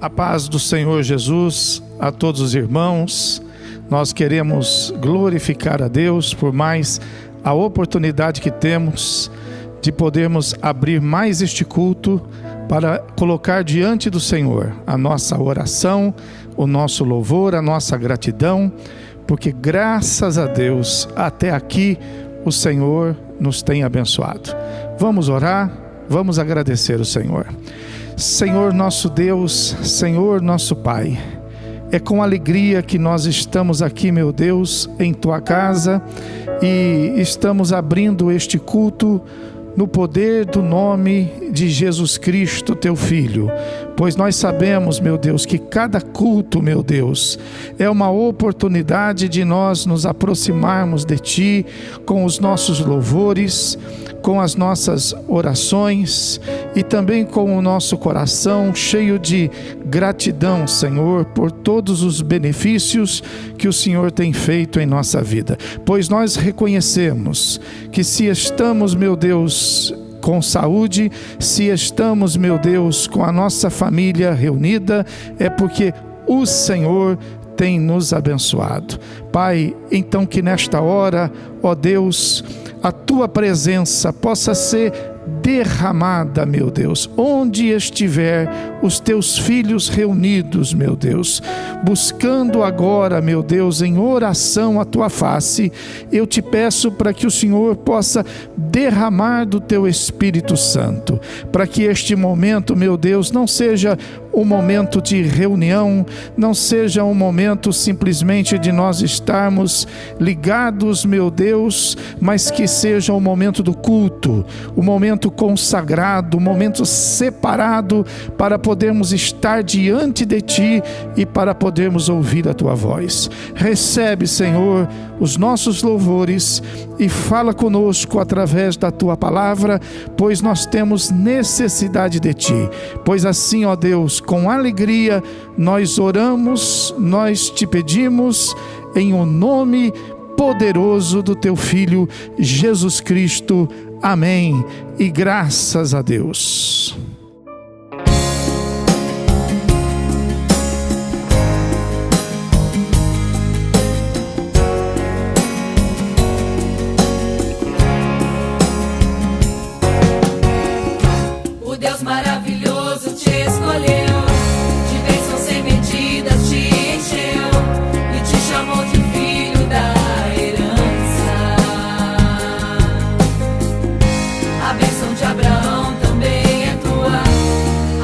A paz do Senhor Jesus a todos os irmãos. Nós queremos glorificar a Deus por mais a oportunidade que temos de podermos abrir mais este culto para colocar diante do Senhor a nossa oração, o nosso louvor, a nossa gratidão, porque graças a Deus até aqui o Senhor nos tem abençoado. Vamos orar, vamos agradecer o Senhor. Senhor nosso Deus, Senhor nosso Pai, é com alegria que nós estamos aqui, meu Deus, em Tua casa e estamos abrindo este culto no poder do nome de Jesus Cristo, Teu Filho, pois nós sabemos, meu Deus, que cada culto, meu Deus, é uma oportunidade de nós nos aproximarmos de Ti com os nossos louvores, com as nossas orações e também com o nosso coração cheio de gratidão, Senhor, por todos os benefícios que o Senhor tem feito em nossa vida, pois nós reconhecemos que se estamos, meu Deus, com saúde, se estamos, meu Deus, com a nossa família reunida, é porque o Senhor tem nos abençoado. Pai, então que nesta hora, ó Deus, a Tua presença possa ser derramada, meu Deus, onde estiver os Teus filhos reunidos, meu Deus, buscando agora, meu Deus, em oração a Tua face, eu te peço para que o Senhor possa derramar do Teu Espírito Santo, para que este momento, meu Deus, não seja um momento de reunião, não seja um momento simplesmente de nós estarmos ligados, meu Deus, mas que seja o momento do culto, o momento consagrado, o momento separado para podermos estar diante de Ti e para podermos ouvir a Tua voz. Recebe, Senhor, os nossos louvores e fala conosco através da Tua palavra, pois nós temos necessidade de Ti, pois assim, ó Deus, com alegria nós oramos, nós te pedimos em o nome poderoso do Teu Filho Jesus Cristo. Amém. E graças a Deus. O Deus maravilhoso te escolheu, de bênçãos sem medidas te encheu e te chamou de filho da herança. A bênção de Abraão também é tua,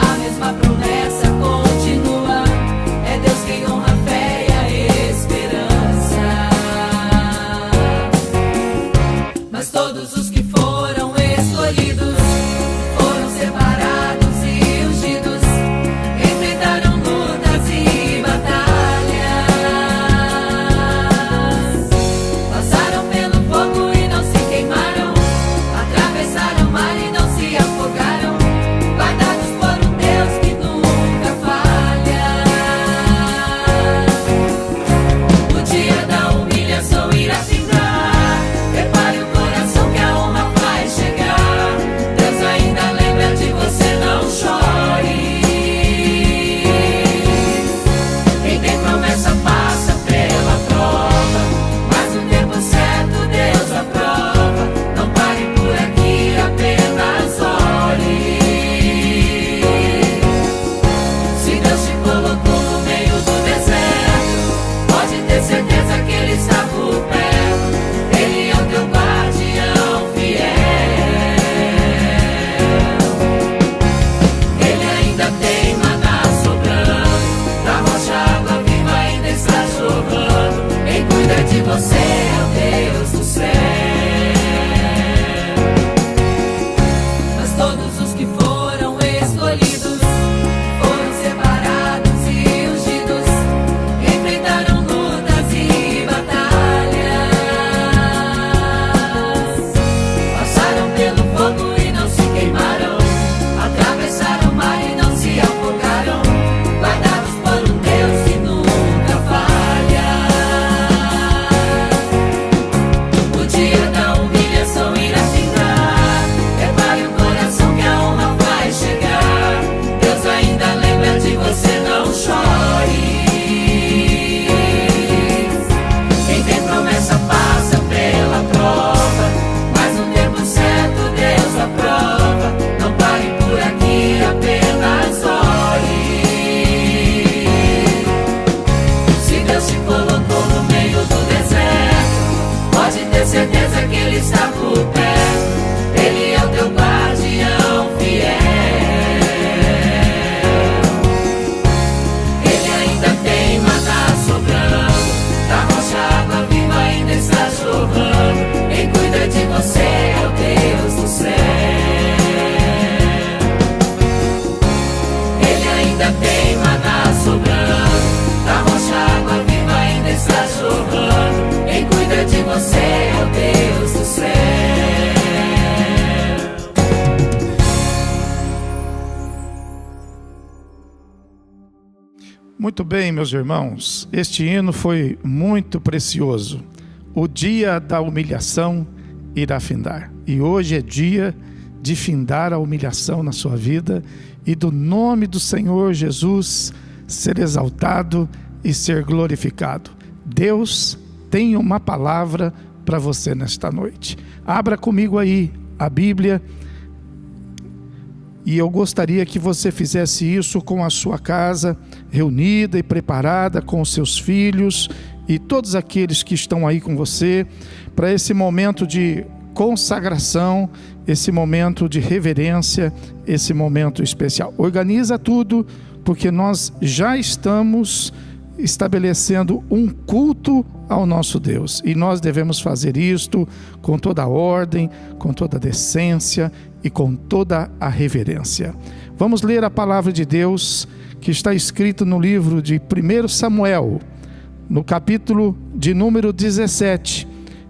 a mesma promessa continua. É Deus quem honra a fé e a esperança. Mas todos os que foram escolhidos foram separados e ungidos, enfrentaram lutas e batalhas, passaram pelo fogo e não se queimaram, atravessaram o mar e não se afogaram, guardados por um Deus que nunca falha. O dia da humilhação irá findar, prepare o coração que a honra vai chegar. Muito bem, meus irmãos, este hino foi muito precioso. O dia da humilhação irá findar. E hoje é dia de findar a humilhação na sua vida e do nome do Senhor Jesus ser exaltado e ser glorificado. Deus tem uma palavra para você nesta noite. Abra comigo aí a Bíblia. E eu gostaria que você fizesse isso com a sua casa reunida e preparada, com os seus filhos e todos aqueles que estão aí com você, para esse momento de consagração, esse momento de reverência, esse momento especial. Organiza tudo, porque nós já estamos estabelecendo um culto ao nosso Deus, e nós devemos fazer isto com toda a ordem, com toda a decência e com toda a reverência. Vamos ler a palavra de Deus que está escrito no livro de 1 Samuel, no capítulo de número 17,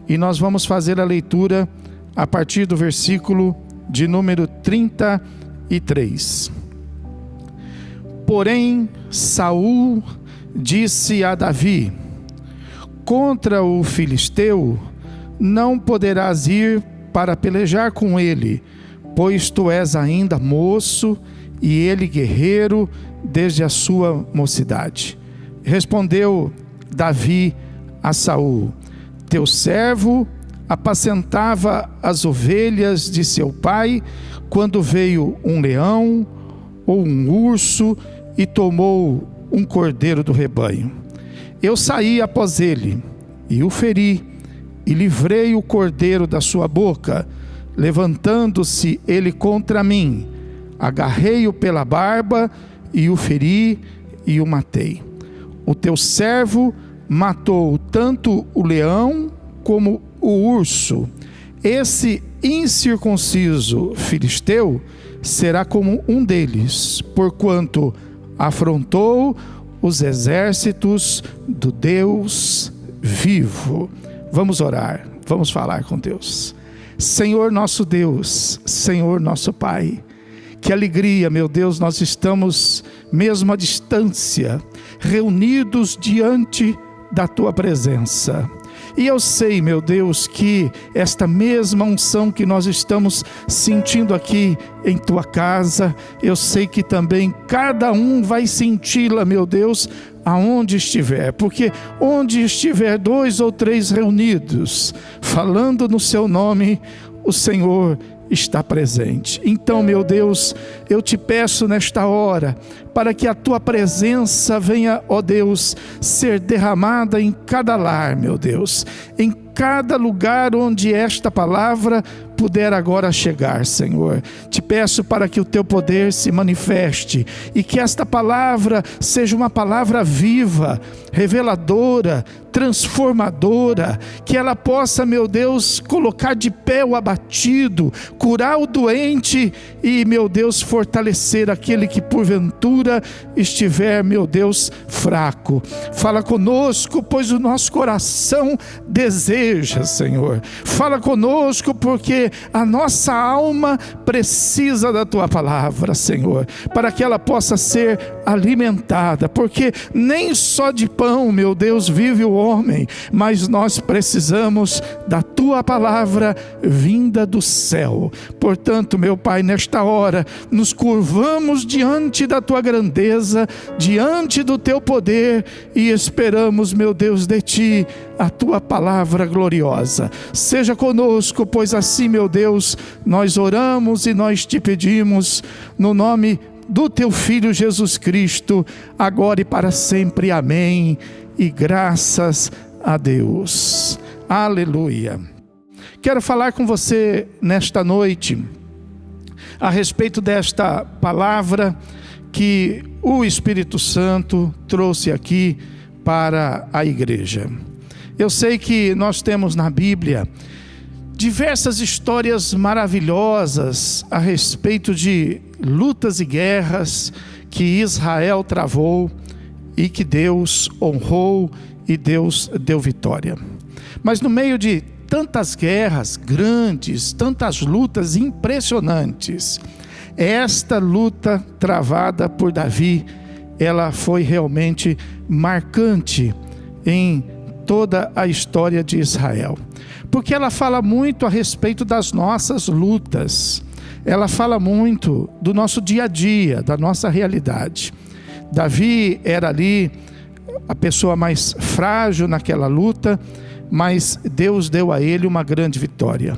e nós vamos fazer a leitura a partir do versículo de número 33. Porém, Saul disse a Davi: contra o filisteu não poderás ir para pelejar com ele, pois tu és ainda moço e ele guerreiro desde a sua mocidade. Respondeu Davi a Saul: teu servo apacentava as ovelhas de seu pai, quando veio um leão ou um urso e tomou um cordeiro do rebanho. Eu saí após ele e o feri, e livrei o cordeiro da sua boca. Levantando-se ele contra mim, agarrei-o pela barba e o feri e o matei. O teu servo matou tanto o leão como o urso. Esse incircunciso filisteu será como um deles, porquanto afrontou os exércitos do Deus vivo. Vamos orar, vamos falar com Deus. Senhor nosso Deus, Senhor nosso Pai, que alegria, meu Deus, nós estamos mesmo à distância, reunidos diante da Tua presença. E eu sei, meu Deus, que esta mesma unção que nós estamos sentindo aqui em Tua casa, eu sei que também cada um vai senti-la, meu Deus, aonde estiver, porque onde estiver 2 ou 3 reunidos, falando no Seu nome, o Senhor está presente. Então, meu Deus, eu te peço nesta hora, para que a Tua presença venha, ó Deus, ser derramada em cada lar, meu Deus, em cada lugar onde esta palavra puder agora chegar, Senhor. Te peço para que o Teu poder se manifeste e que esta palavra seja uma palavra viva, reveladora, transformadora, que ela possa, meu Deus, colocar de pé o abatido, curar o doente e, meu Deus, fortalecer aquele que porventura estiver, meu Deus, fraco. Fala conosco, pois o nosso coração deseja, Senhor. Fala conosco, porque a nossa alma precisa da Tua palavra, Senhor, para que ela possa ser alimentada, porque nem só de pão, meu Deus, vive o homem, mas nós precisamos da Tua palavra vinda do céu. Portanto, meu Pai, nesta hora, nos curvamos diante da Tua grandeza, diante do Teu poder e esperamos, meu Deus, de Ti a Tua palavra gloriosa. Seja conosco, pois assim, meu Deus, nós oramos e nós te pedimos no nome do Teu Filho Jesus Cristo, agora e para sempre. Amém. E graças a Deus. Aleluia. Quero falar com você nesta noite a respeito desta palavra que o Espírito Santo trouxe aqui para a igreja. Eu sei que nós temos na Bíblia diversas histórias maravilhosas a respeito de lutas e guerras que Israel travou e que Deus honrou e Deus deu vitória. Mas no meio de tantas guerras grandes, tantas lutas impressionantes, esta luta travada por Davi ela foi realmente marcante em toda a história de Israel, porque ela fala muito a respeito das nossas lutas, ela fala muito do nosso dia a dia, da nossa realidade. Davi era ali a pessoa mais frágil naquela luta, mas Deus deu a ele uma grande vitória.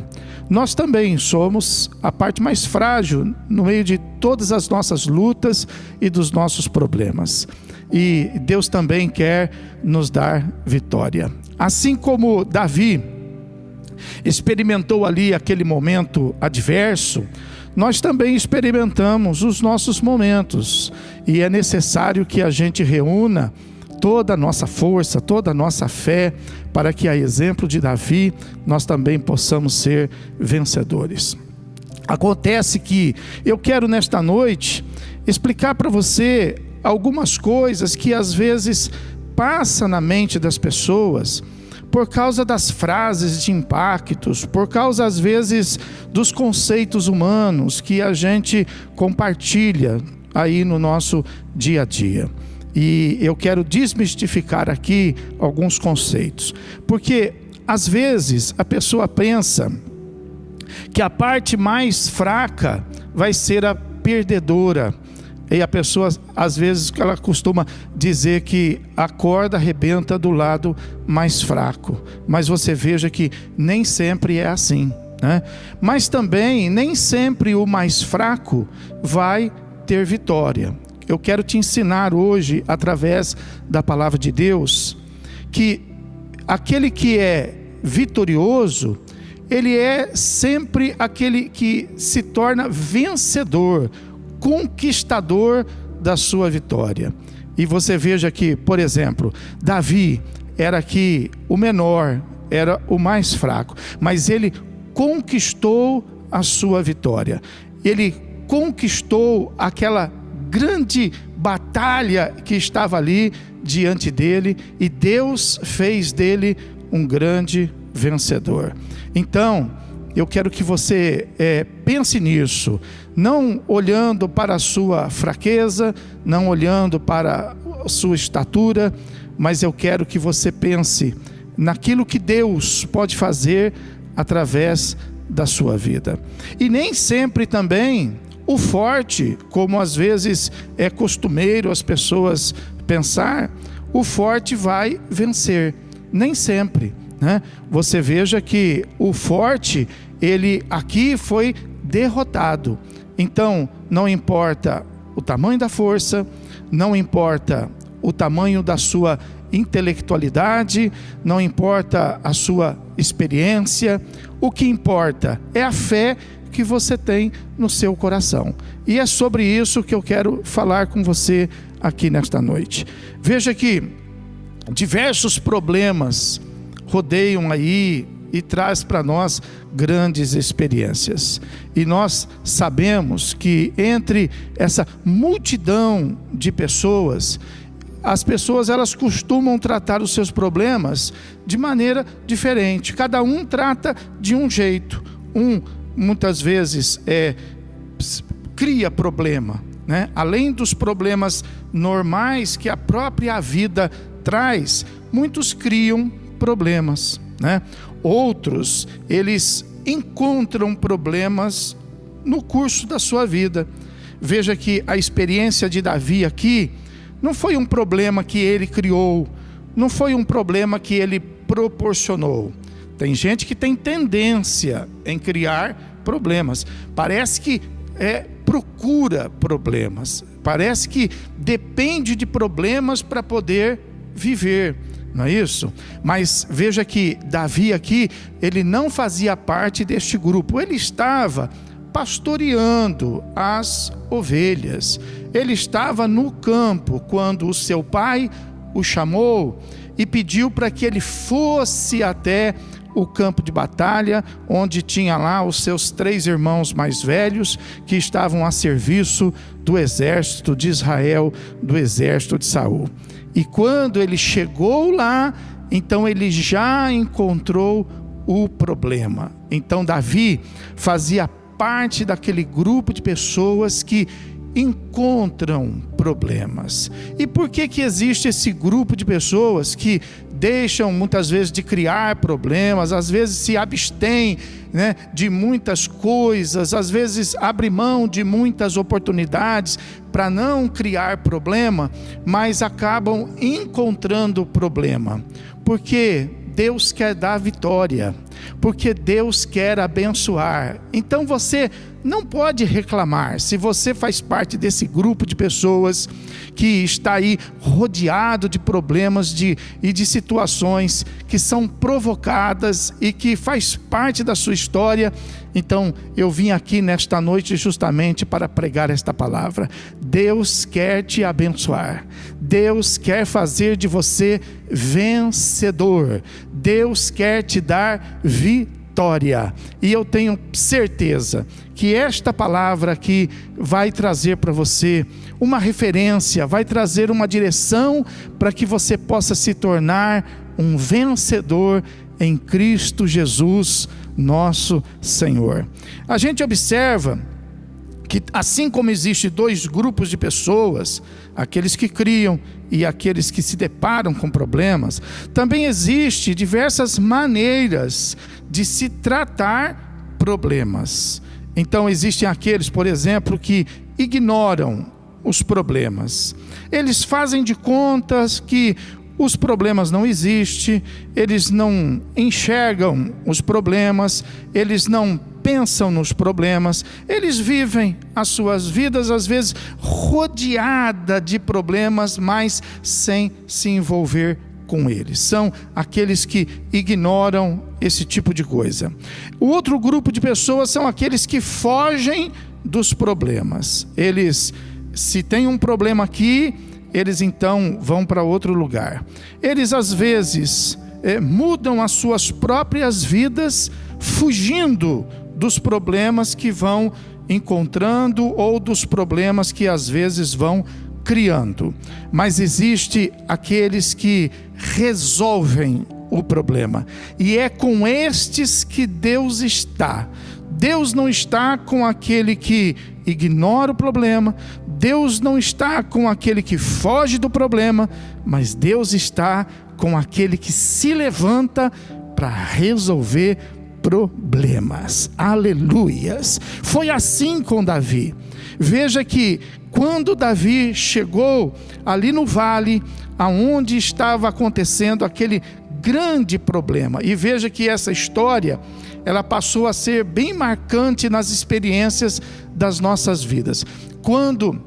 Nós também somos a parte mais frágil no meio de todas as nossas lutas e dos nossos problemas. E Deus também quer nos dar vitória. Assim como Davi experimentou ali aquele momento adverso, nós também experimentamos os nossos momentos. E é necessário que a gente reúna toda a nossa força, toda a nossa fé, para que, a exemplo de Davi, nós também possamos ser vencedores. Acontece que eu quero nesta noite explicar para você algumas coisas que às vezes passam na mente das pessoas por causa das frases de impactos, por causa às vezes dos conceitos humanos que a gente compartilha aí no nosso dia a dia. E eu quero desmistificar aqui alguns conceitos, porque às vezes a pessoa pensa que a parte mais fraca vai ser a perdedora, e a pessoa às vezes ela costuma dizer que a corda arrebenta do lado mais fraco, mas você veja que nem sempre é assim, né? Mas também nem sempre o mais fraco vai ter vitória. Eu quero te ensinar hoje, através da palavra de Deus, que aquele que é vitorioso, ele é sempre aquele que se torna vencedor, conquistador da sua vitória. E você veja que, por exemplo, Davi era aqui o menor, era o mais fraco, mas ele conquistou a sua vitória. Ele conquistou aquela grande batalha que estava ali diante dele, e Deus fez dele um grande vencedor. Então, eu quero que você pense nisso, não olhando para a sua fraqueza, não olhando para a sua estatura, mas eu quero que você pense naquilo que Deus pode fazer através da sua vida. E nem sempre também o forte, como às vezes é costumeiro as pessoas pensar, o forte vai vencer. Nem sempre, né? Você veja que o forte, ele aqui foi derrotado. Então, não importa o tamanho da força, não importa o tamanho da sua intelectualidade, não importa a sua experiência, o que importa é a fé que você tem no seu coração. E é sobre isso que eu quero falar com você aqui nesta noite. Veja que diversos problemas rodeiam aí e traz para nós grandes experiências. E nós sabemos que entre essa multidão de pessoas, as pessoas elas costumam tratar os seus problemas de maneira diferente. Cada um trata de um jeito. Muitas vezes cria problema, né? Além dos problemas normais que a própria vida traz, muitos criam problemas, né? Outros, eles encontram problemas no curso da sua vida. Veja que a experiência de Davi aqui não foi um problema que ele criou, não foi um problema que ele proporcionou. Tem gente que tem tendência em criar problemas, parece que procura problemas, parece que depende de problemas para poder viver, não é isso? Mas veja que Davi aqui, ele não fazia parte deste grupo, ele estava pastoreando as ovelhas, ele estava no campo quando o seu pai o chamou e pediu para que ele fosse até o campo de batalha, onde tinha lá os seus 3 irmãos mais velhos, que estavam a serviço do exército de Israel, do exército de Saul. E quando ele chegou lá, então ele já encontrou o problema. Então Davi fazia parte daquele grupo de pessoas que encontram problemas. E por que existe esse grupo de pessoas que deixam muitas vezes de criar problemas, às vezes se abstêm, de muitas coisas, às vezes abrem mão de muitas oportunidades para não criar problema, mas acabam encontrando problema? Porque Deus quer dar vitória, porque Deus quer abençoar. Então você não pode reclamar se você faz parte desse grupo de pessoas que está aí rodeado de problemas e de situações que são provocadas e que faz parte da sua história. Então eu vim aqui nesta noite justamente para pregar esta palavra. Deus quer te abençoar, Deus quer fazer de você vencedor, Deus quer te dar vitória. E eu tenho certeza que esta palavra aqui vai trazer para você uma referência, vai trazer uma direção para que você possa se tornar um vencedor em Cristo Jesus, nosso Senhor. A gente observa que assim como existe dois grupos de pessoas, aqueles que criam e aqueles que se deparam com problemas, também existe diversas maneiras de se tratar problemas. Então existem aqueles, por exemplo, que ignoram os problemas. Eles fazem de contas que os problemas não existem, eles não enxergam os problemas, eles não pensam nos problemas, eles vivem as suas vidas às vezes rodeada de problemas, mas sem se envolver com eles. São aqueles que ignoram esse tipo de coisa. O outro grupo de pessoas são aqueles que fogem dos problemas. Eles, se tem um problema aqui, eles então vão para outro lugar. Eles às vezes mudam as suas próprias vidas, fugindo dos problemas que vão encontrando ou dos problemas que às vezes vão criando. Mas existe aqueles que resolvem o problema, e é com estes que Deus está. Deus não está com aquele que ignora o problema, Deus não está com aquele que foge do problema, mas Deus está com aquele que se levanta para resolver problemas. Aleluias! Foi assim com Davi. Veja que quando Davi chegou ali no vale, aonde estava acontecendo aquele grande problema, e veja que essa história, ela passou a ser bem marcante nas experiências das nossas vidas. Quando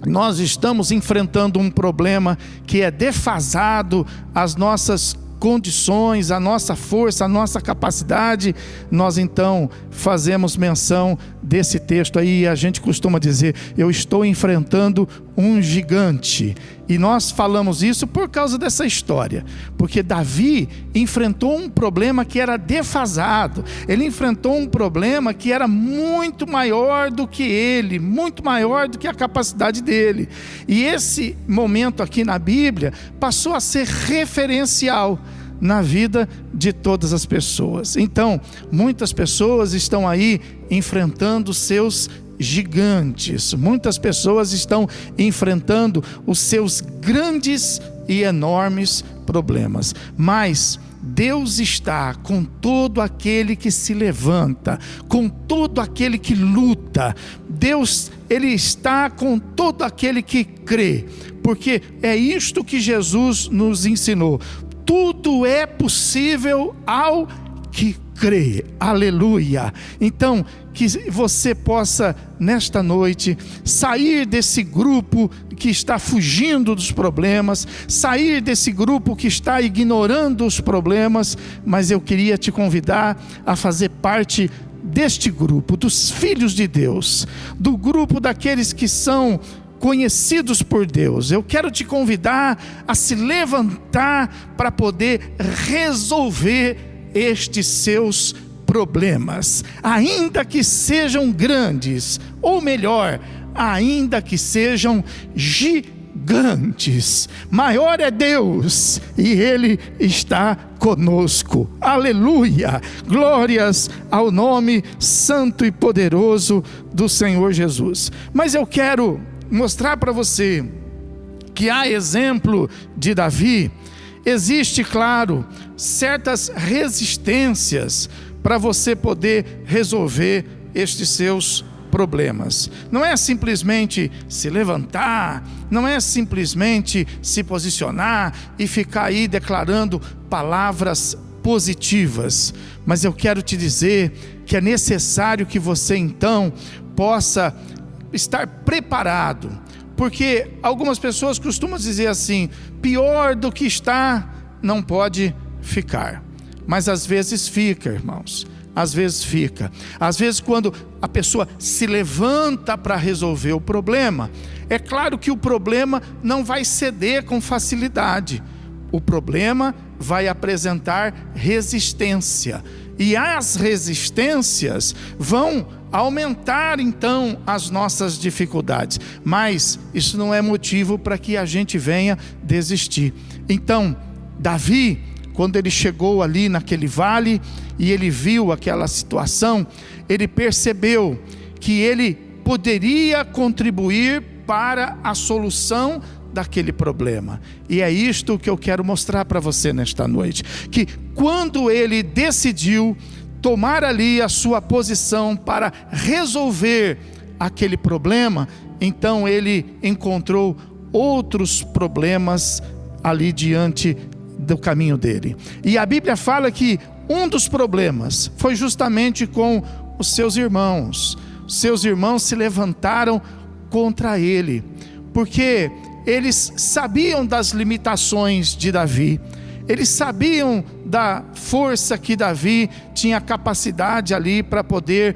nós estamos enfrentando um problema que é defasado às nossas condições, a nossa força, a nossa capacidade, nós então fazemos menção desse texto aí, e a gente costuma dizer: eu estou enfrentando um gigante. E nós falamos isso por causa dessa história, porque Davi enfrentou um problema que era defasado, ele enfrentou um problema que era muito maior do que ele, muito maior do que a capacidade dele, e esse momento aqui na Bíblia passou a ser referencial na vida de todas as pessoas. Então, muitas pessoas estão aí enfrentando seus gigantes, muitas pessoas estão enfrentando os seus grandes e enormes problemas, mas Deus está com todo aquele que se levanta, com todo aquele que luta. Deus, Ele está com todo aquele que crê, porque é isto que Jesus nos ensinou: tudo é possível ao que crê. Aleluia! Então, que você possa nesta noite sair desse grupo que está fugindo dos problemas, sair desse grupo que está ignorando os problemas, mas eu queria te convidar a fazer parte deste grupo, dos filhos de Deus, do grupo daqueles que são conhecidos por Deus. Eu quero te convidar a se levantar para poder resolver estes seus problemas, ainda que sejam grandes, ou melhor, ainda que sejam gigantes. gigantes. Maior é Deus e Ele está conosco. Aleluia! Glórias ao nome santo e poderoso do Senhor Jesus. Mas eu quero mostrar para você que, a exemplo de Davi, existe, claro, certas resistências para você poder resolver estes seus problemas. Não é simplesmente se levantar, não é simplesmente se posicionar e ficar aí declarando palavras positivas, mas eu quero te dizer que é necessário que você então possa estar preparado, porque algumas pessoas costumam dizer assim: pior do que está não pode ficar. Mas às vezes fica, irmãos. Às vezes fica. Às vezes, quando a pessoa se levanta para resolver o problema, é claro que o problema não vai ceder com facilidade. O problema vai apresentar resistência. E as resistências vão aumentar então as nossas dificuldades. Mas isso não é motivo para que a gente venha desistir. Então, Davi, quando ele chegou ali naquele vale e ele viu aquela situação, ele percebeu que ele poderia contribuir para a solução daquele problema. E é isto que eu quero mostrar para você nesta noite, que quando ele decidiu tomar ali a sua posição para resolver aquele problema, então ele encontrou outros problemas ali diante do caminho dele. E a Bíblia fala que um dos problemas foi justamente com os seus irmãos. Os seus irmãos se levantaram contra ele, porque eles sabiam das limitações de Davi, eles sabiam da força que Davi tinha capacidade ali para poder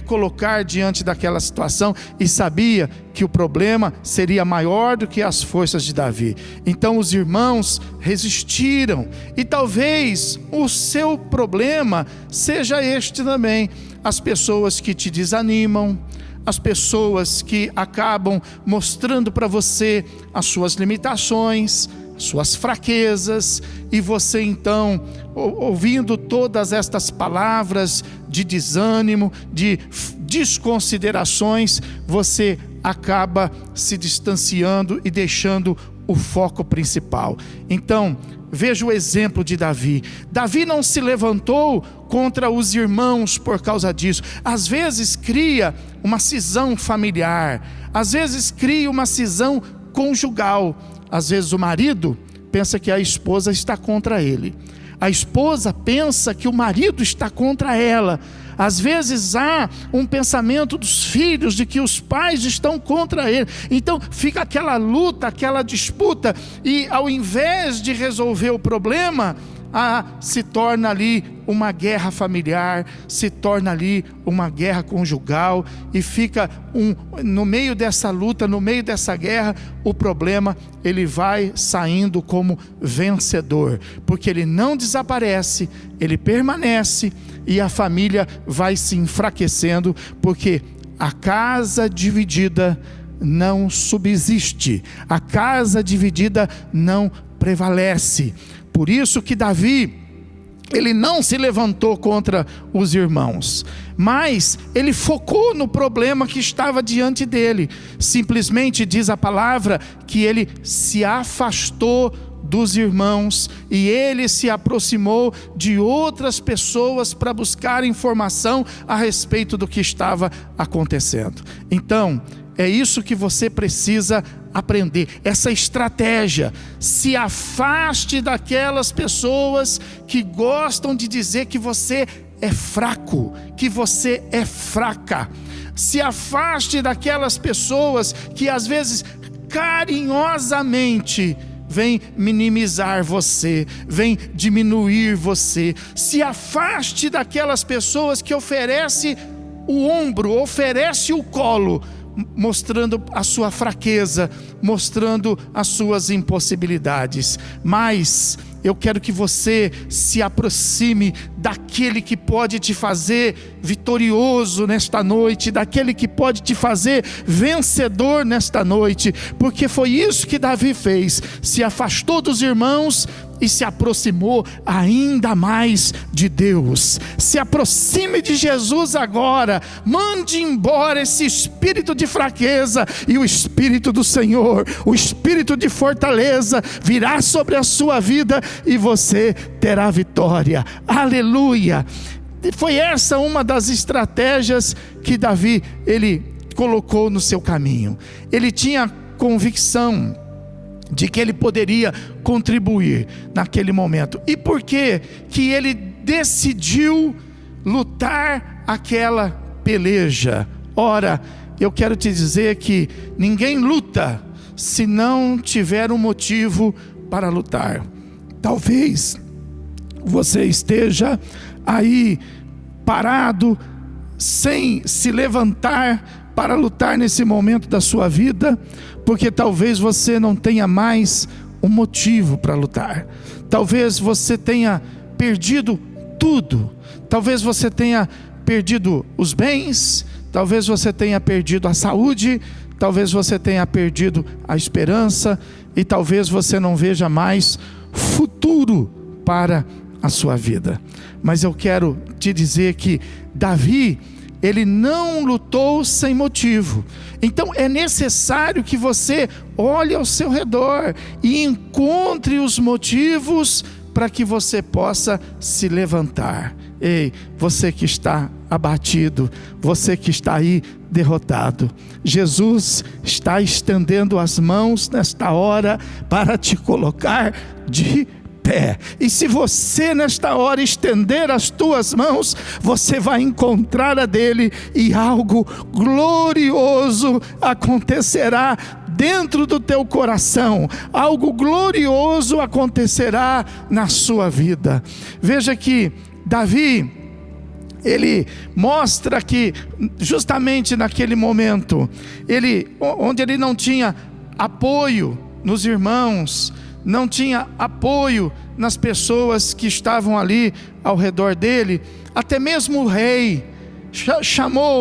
colocar diante daquela situação, e sabia que o problema seria maior do que as forças de Davi. Então os irmãos resistiram, e talvez o seu problema seja este também: as pessoas que te desanimam, as pessoas que acabam mostrando para você as suas limitações, suas fraquezas, e você então, ouvindo todas estas palavras de desânimo, de desconsiderações, você acaba se distanciando e deixando o foco principal. Então, veja o exemplo de Davi. Davi não se levantou contra os irmãos por causa disso. Às vezes cria uma cisão familiar, às vezes cria uma cisão conjugal. Às vezes o marido pensa que a esposa está contra ele, a esposa pensa que o marido está contra ela. Às vezes há um pensamento dos filhos de que os pais estão contra ele. Então fica aquela luta, aquela disputa, e ao invés de resolver o problema, se torna ali uma guerra familiar, se torna ali uma guerra conjugal, e fica no meio dessa luta, no meio dessa guerra, o problema ele vai saindo como vencedor, porque ele não desaparece, ele permanece, e a família vai se enfraquecendo, porque a casa dividida não subsiste, a casa dividida não prevalece. Por isso que Davi, ele não se levantou contra os irmãos, mas ele focou no problema que estava diante dele. Simplesmente diz a palavra que ele se afastou dos irmãos e ele se aproximou de outras pessoas para buscar informação a respeito do que estava acontecendo. Então, é isso que você precisa aprender, essa estratégia. Se afaste daquelas pessoas que gostam de dizer que você é fraco, que você é fraca. Se afaste daquelas pessoas que às vezes carinhosamente vem minimizar você, vem diminuir você. Se afaste daquelas pessoas que oferecem o ombro, oferece o colo, mostrando a sua fraqueza, mostrando as suas impossibilidades. Mas eu quero que você se aproxime daquele que pode te fazer vitorioso nesta noite, daquele que pode te fazer vencedor nesta noite, porque foi isso que Davi fez: se afastou dos irmãos e se aproximou ainda mais de Deus. Se aproxime de Jesus agora, mande embora esse espírito de fraqueza, e o Espírito do Senhor, o Espírito de fortaleza virá sobre a sua vida e você terá vitória. Aleluia! Foi essa uma das estratégias que Davi, ele colocou no seu caminho. Ele tinha convicção de que ele poderia contribuir naquele momento. E por que que ele decidiu lutar aquela peleja? Ora, eu quero te dizer que ninguém luta se não tiver um motivo para lutar. Talvez você esteja aí parado, sem se levantar para lutar nesse momento da sua vida, porque talvez você não tenha mais um motivo para lutar. Talvez você tenha perdido tudo. Talvez você tenha perdido os bens. Talvez você tenha perdido a saúde. Talvez você tenha perdido a esperança. E talvez você não veja mais futuro para a sua vida. Mas eu quero te dizer que Davi, ele não lutou sem motivo. Então é necessário que você olhe ao seu redor e encontre os motivos para que você possa se levantar. Ei, você que está abatido, você que está aí derrotado, Jesus está estendendo as mãos nesta hora para te colocar de pé. E se você nesta hora estender as tuas mãos, você vai encontrar a dele, e algo glorioso acontecerá dentro do teu coração. Algo glorioso acontecerá na sua vida. Veja que Davi, ele mostra que justamente naquele momento, onde ele não tinha apoio nos irmãos, não tinha apoio nas pessoas que estavam ali ao redor dele, até mesmo o rei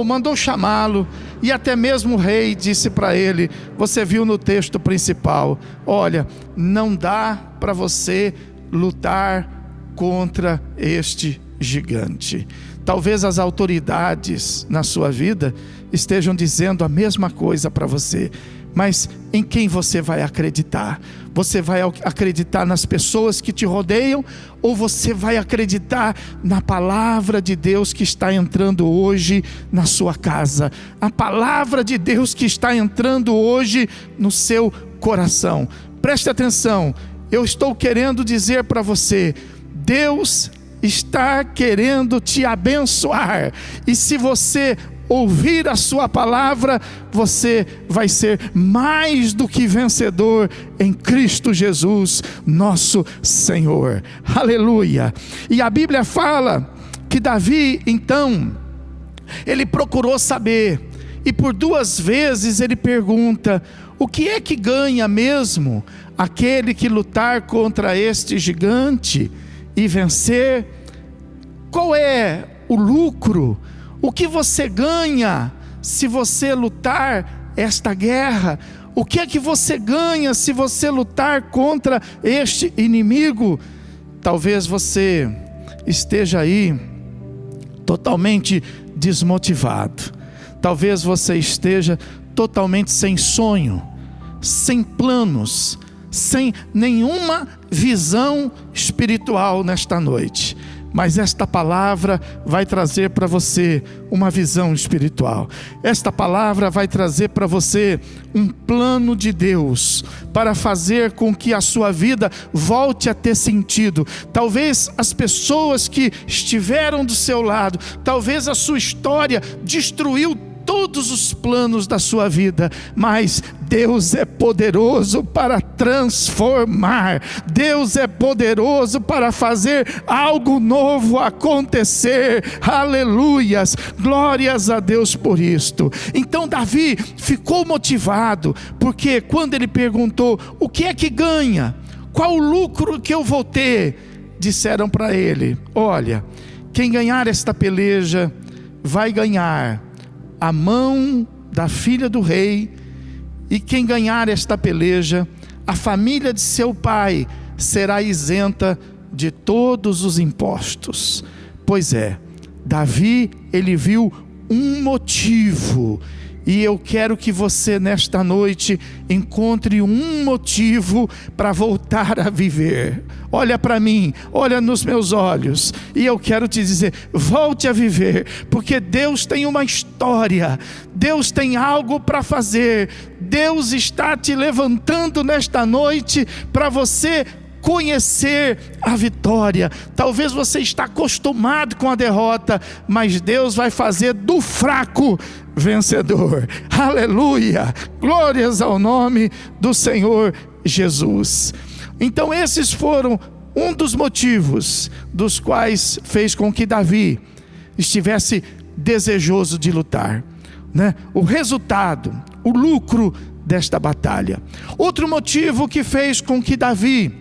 mandou chamá-lo, e até mesmo o rei disse para ele, você viu no texto principal, olha, não dá para você lutar contra este gigante. Talvez as autoridades na sua vida estejam dizendo a mesma coisa para você, mas em quem você vai acreditar? Você vai acreditar nas pessoas que te rodeiam, ou você vai acreditar na palavra de Deus que está entrando hoje na sua casa? A palavra de Deus que está entrando hoje no seu coração. Preste atenção, eu estou querendo dizer para você, Deus está querendo te abençoar, e se você ouvir a sua palavra, você vai ser mais do que vencedor em Cristo Jesus, nosso Senhor. Aleluia! E a Bíblia fala que Davi, então, ele procurou saber, e por 2 vezes ele pergunta, o que é que ganha mesmo aquele que lutar contra este gigante e vencer? Qual é o lucro? O que você ganha se você lutar esta guerra? O que é que você ganha se você lutar contra este inimigo? Talvez você esteja aí totalmente desmotivado. Talvez você esteja totalmente sem sonho, sem planos, sem nenhuma visão espiritual nesta noite. Mas esta palavra vai trazer para você uma visão espiritual. Esta palavra vai trazer para você um plano de Deus para fazer com que a sua vida volte a ter sentido. Talvez as pessoas que estiveram do seu lado, talvez a sua história destruiu todos os planos da sua vida, mas Deus é poderoso para transformar. Deus é poderoso para fazer algo novo acontecer. Aleluias, glórias a Deus por isto. Então Davi ficou motivado, porque quando ele perguntou, o que é que ganha? Qual o lucro que eu vou ter? Disseram para ele, olha, quem ganhar esta peleja vai ganhar a mão da filha do rei, e quem ganhar esta peleja, a família de seu pai será isenta de todos os impostos. Pois é, Davi, ele viu um motivo, e eu quero que você nesta noite encontre um motivo para voltar a viver. Olha para mim, olha nos meus olhos, e eu quero te dizer, volte a viver, porque Deus tem uma história, Deus tem algo para fazer, Deus está te levantando nesta noite para você conhecer a vitória. Talvez você está acostumado com a derrota, mas Deus vai fazer do fraco vencedor. Aleluia, glórias ao nome do Senhor Jesus. Então esses foram um dos motivos dos quais fez com que Davi estivesse desejoso de lutar, né? O resultado, o lucro desta batalha. Outro motivo que fez com que Davi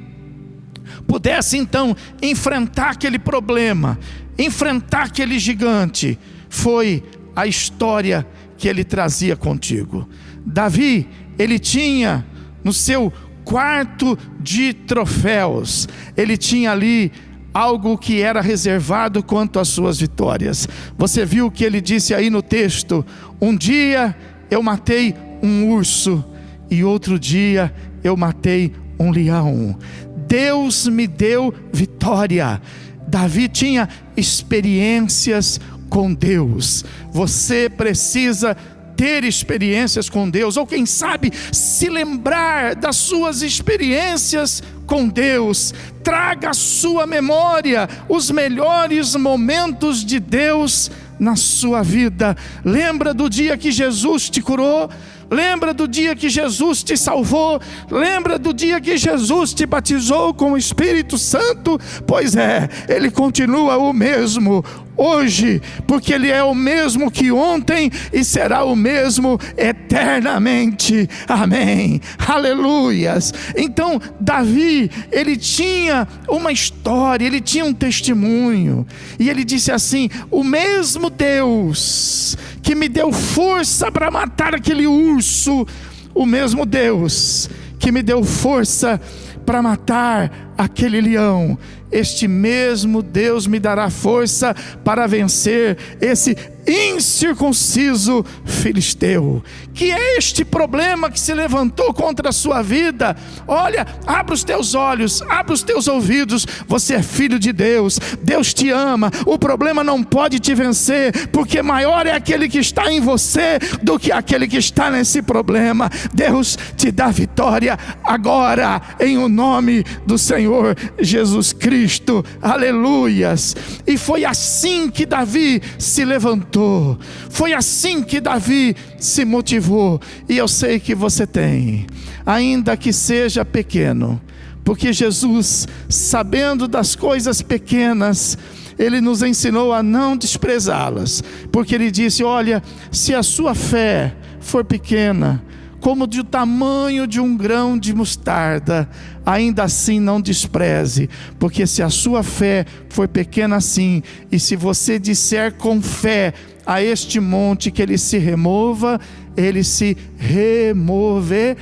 pudesse então enfrentar aquele problema, enfrentar aquele gigante, foi a história que ele trazia contigo. Davi, ele tinha no seu quarto de troféus, ele tinha ali algo que era reservado quanto às suas vitórias. Você viu que ele disse aí no texto: um dia eu matei um urso e outro dia eu matei um leão. Deus me deu vitória. Davi tinha experiências com Deus. Você precisa ter experiências com Deus, ou quem sabe se lembrar das suas experiências com Deus. Traga à sua memória os melhores momentos de Deus na sua vida. Lembra do dia que Jesus te curou? Lembra do dia que Jesus te salvou? Lembra do dia que Jesus te batizou com o Espírito Santo? Pois é, Ele continua o mesmo hoje, porque Ele é o mesmo que ontem e será o mesmo eternamente. Amém, aleluias. Então Davi, ele tinha uma história, ele tinha um testemunho, e ele disse assim: o mesmo Deus que me deu força para matar aquele urso, o mesmo Deus que me deu força para matar aquele leão, este mesmo Deus me dará força para vencer esse incircunciso filisteu. Que é este problema que se levantou contra a sua vida? Olha, abra os teus olhos, abra os teus ouvidos. Você é filho de Deus, Deus te ama. O problema não pode te vencer, porque maior é aquele que está em você do que aquele que está nesse problema. Deus te dá vitória agora, em o nome do Senhor Jesus Cristo. Aleluias. E foi assim que Davi se levantou. Foi assim que Davi se motivou. E eu sei que você tem, ainda que seja pequeno, porque Jesus, sabendo das coisas pequenas, Ele nos ensinou a não desprezá-las, porque Ele disse: olha, se a sua fé for pequena, como do tamanho de um grão de mostarda, ainda assim não despreze, porque se a sua fé for pequena assim, e se você disser com fé a este monte que ele se remova, ele se removerá.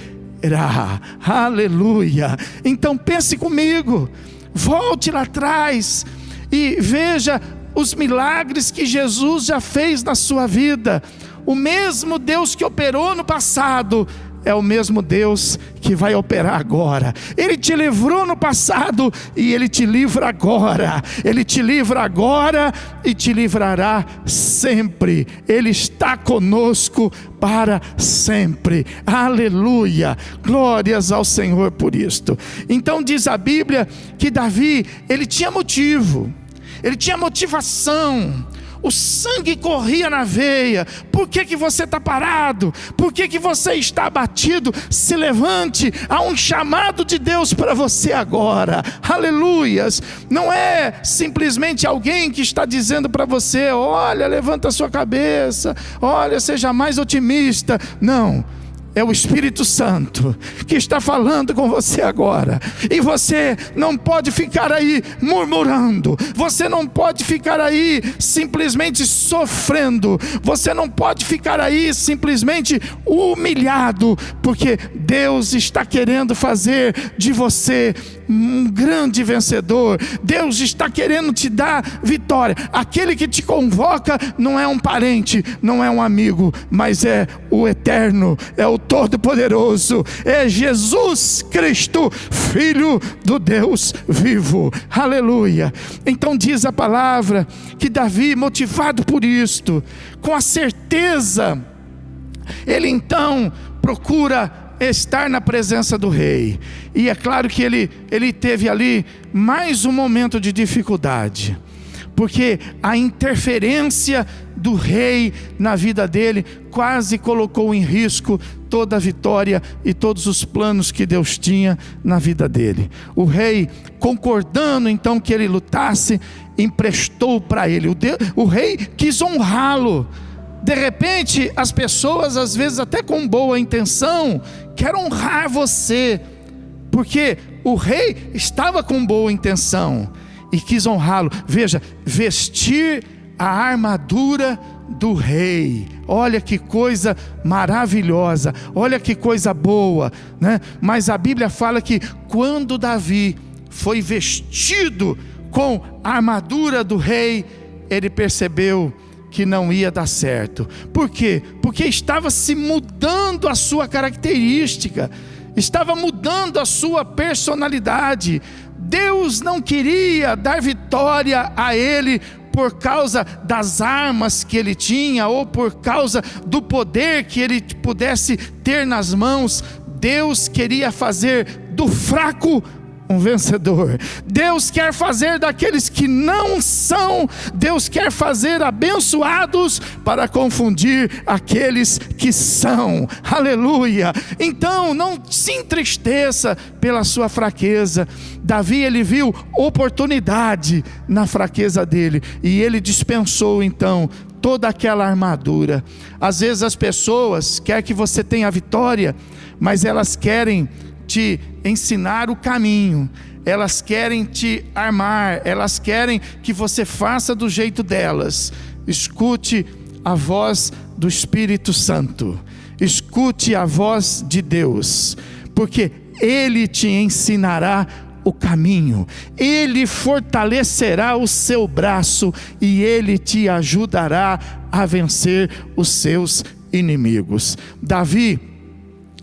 Aleluia. Então pense comigo, volte lá atrás e veja os milagres que Jesus já fez na sua vida. O mesmo Deus que operou no passado é o mesmo Deus que vai operar agora. Ele te livrou no passado e Ele te livra agora. Ele te livra agora e te livrará sempre. Ele está conosco para sempre. Aleluia. Glórias ao Senhor por isto. Então diz a Bíblia que Davi, ele tinha motivo, ele tinha motivação. O sangue corria na veia. Por que você está parado? Por que você está abatido? Se levante, há um chamado de Deus para você agora. Aleluias. Não é simplesmente alguém que está dizendo para você: olha, levanta a sua cabeça, olha, seja mais otimista. Não, é o Espírito Santo que está falando com você agora. E você não pode ficar aí murmurando, você não pode ficar aí simplesmente sofrendo, você não pode ficar aí simplesmente humilhado, porque Deus está querendo fazer de você um grande vencedor. Deus está querendo te dar vitória. Aquele que te convoca não é um parente, não é um amigo, mas é o eterno, é o Todo-Poderoso, é Jesus Cristo, Filho do Deus vivo. Aleluia. Então diz a palavra que Davi, motivado por isto, com a certeza, ele então procura estar na presença do rei. E é claro que ele teve ali mais um momento de dificuldade, porque a interferência do rei na vida dele quase colocou em risco toda a vitória e todos os planos que Deus tinha na vida dele. O rei, concordando então que ele lutasse, emprestou para ele. O rei quis honrá-lo. De repente, as pessoas, às vezes até com boa intenção, querem honrar você, porque o rei estava com boa intenção e quis honrá-lo. Veja, vestir a armadura do rei. Olha que coisa maravilhosa, olha que coisa boa, né? Mas a Bíblia fala que quando Davi foi vestido com a armadura do rei, ele percebeu que não ia dar certo. Por quê? Porque estava se mudando a sua característica, estava mudando a sua personalidade. Deus não queria dar vitória a ele por causa das armas que ele tinha, ou por causa do poder que ele pudesse ter nas mãos. Deus queria fazer do fraco um vencedor. Deus quer fazer daqueles que não são, Deus quer fazer abençoados para confundir aqueles que são. Aleluia. Então não se entristeça pela sua fraqueza. Davi, ele viu oportunidade na fraqueza dele, e ele dispensou então toda aquela armadura. Às vezes as pessoas querem que você tenha vitória, mas elas querem te ensinar o caminho, elas querem te armar, elas querem que você faça do jeito delas. Escute a voz do Espírito Santo, escute a voz de Deus, porque Ele te ensinará o caminho, Ele fortalecerá o seu braço e Ele te ajudará a vencer os seus inimigos. Davi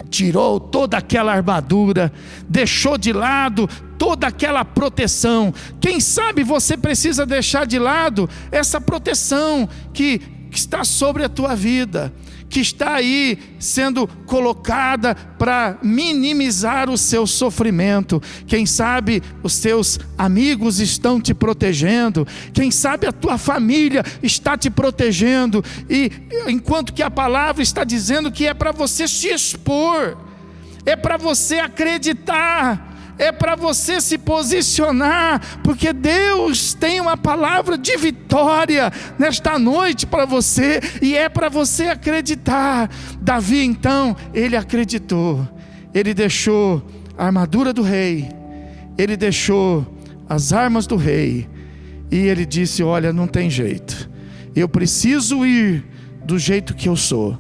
tirou toda aquela armadura, deixou de lado toda aquela proteção. Quem sabe você precisa deixar de lado essa proteção que está sobre a tua vida, que está aí sendo colocada para minimizar o seu sofrimento. Quem sabe os teus amigos estão te protegendo, quem sabe a tua família está te protegendo, e enquanto que a palavra está dizendo que é para você se expor, é para você acreditar, é para você se posicionar, porque Deus tem uma palavra de vitória nesta noite para você, e é para você acreditar. Davi então, ele acreditou, ele deixou a armadura do rei, ele deixou as armas do rei, e ele disse: olha, não tem jeito, eu preciso ir do jeito que eu sou.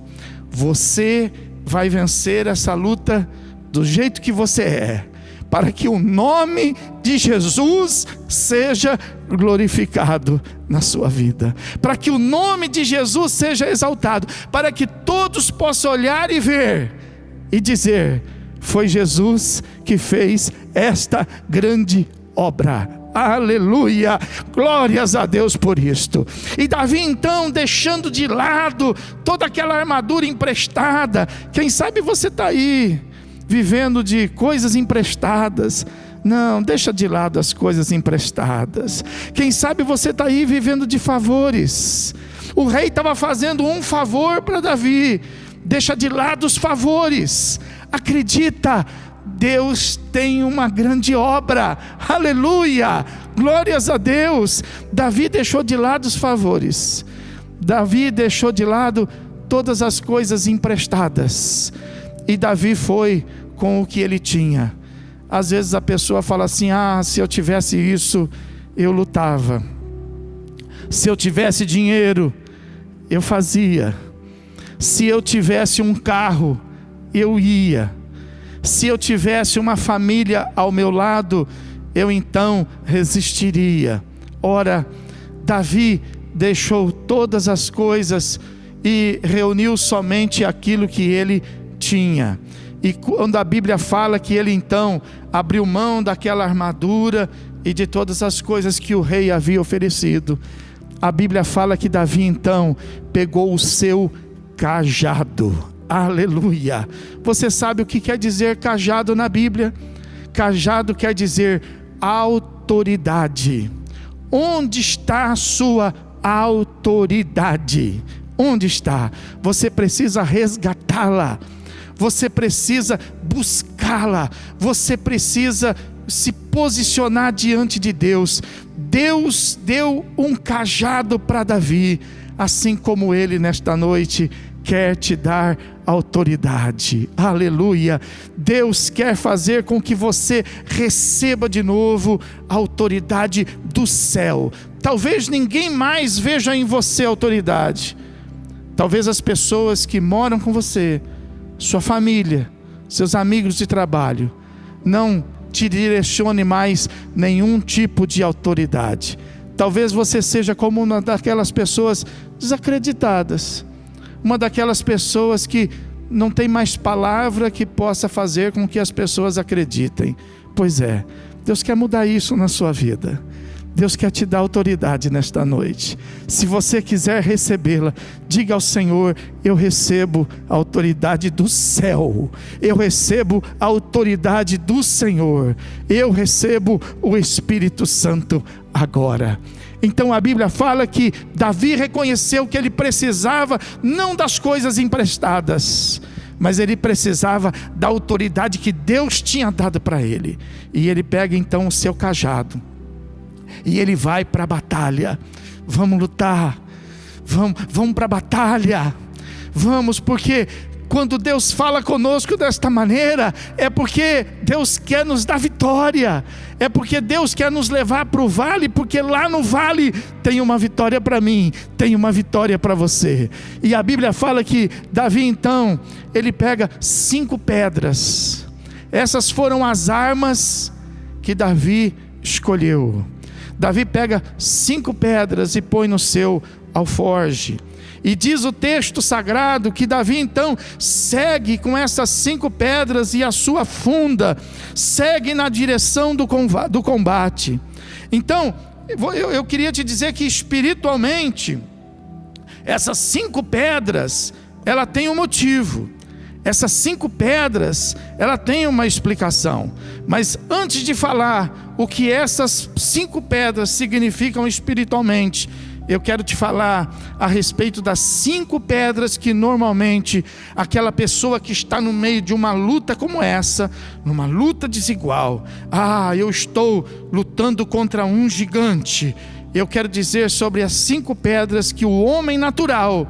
Você vai vencer essa luta do jeito que você é, para que o nome de Jesus seja glorificado na sua vida, para que o nome de Jesus seja exaltado, para que todos possam olhar e ver e dizer: foi Jesus que fez esta grande obra. Aleluia, glórias a Deus por isto. E Davi então, deixando de lado toda aquela armadura emprestada. Quem sabe você está aí vivendo de coisas emprestadas. Não, deixa de lado as coisas emprestadas. Quem sabe você está aí vivendo de favores. O rei estava fazendo um favor para Davi. Deixa de lado os favores. Acredita, Deus tem uma grande obra. Aleluia, glórias a Deus. Davi deixou de lado os favores. Davi deixou de lado todas as coisas emprestadas. e Davi foi com o que ele tinha. Às vezes a pessoa fala assim: se eu tivesse isso, eu lutava. Se eu tivesse dinheiro, eu fazia. Se eu tivesse um carro, eu ia. Se eu tivesse uma família ao meu lado, eu então resistiria. Ora, Davi deixou todas as coisas e reuniu somente aquilo que ele tinha. E quando a Bíblia fala que ele então abriu mão daquela armadura e de todas as coisas que o rei havia oferecido, a Bíblia fala que Davi então pegou o seu cajado. Aleluia! Você sabe o que quer dizer cajado na Bíblia? Cajado quer dizer autoridade. Onde está a sua autoridade? Onde está? Você precisa resgatá-la. Você precisa buscá-la. Você precisa se posicionar diante de Deus. Deus deu um cajado para Davi, assim como Ele nesta noite quer te dar autoridade. Aleluia! Deus quer fazer com que você receba de novo a autoridade do céu. Talvez ninguém mais veja em você autoridade. Talvez as pessoas que moram com você, sua família, seus amigos de trabalho, não te direcione mais nenhum tipo de autoridade. Talvez você seja como uma daquelas pessoas desacreditadas, uma daquelas pessoas que não tem mais palavra que possa fazer com que as pessoas acreditem. Pois é, Deus quer mudar isso na sua vida. Deus quer te dar autoridade nesta noite. Se você quiser recebê-la, diga ao Senhor: eu recebo a autoridade do céu, eu recebo a autoridade do Senhor, eu recebo o Espírito Santo agora. Então a Bíblia fala que Davi reconheceu que ele precisava não das coisas emprestadas, mas ele precisava da autoridade que Deus tinha dado para ele. E ele pega então o seu cajado e ele vai para a batalha. Vamos lutar, vamos para a batalha, vamos, porque quando Deus fala conosco desta maneira, é porque Deus quer nos dar vitória, é porque Deus quer nos levar para o vale, porque lá no vale tem uma vitória para mim, tem uma vitória para você. E a Bíblia fala que Davi então, ele pega 5 pedras, essas foram as armas que Davi escolheu. Davi pega 5 pedras e põe no seu alforje. E diz o texto sagrado que Davi então segue com essas 5 pedras e a sua funda, segue na direção do combate. Então, eu queria te dizer que espiritualmente, essas 5 pedras, ela tem um motivo. Essas 5 pedras, ela tem uma explicação. Mas antes de falar o que essas 5 pedras significam espiritualmente, eu quero te falar a respeito das 5 pedras que normalmente aquela pessoa que está no meio de uma luta como essa, numa luta desigual, eu estou lutando contra um gigante. Eu quero dizer sobre as 5 pedras que o homem natural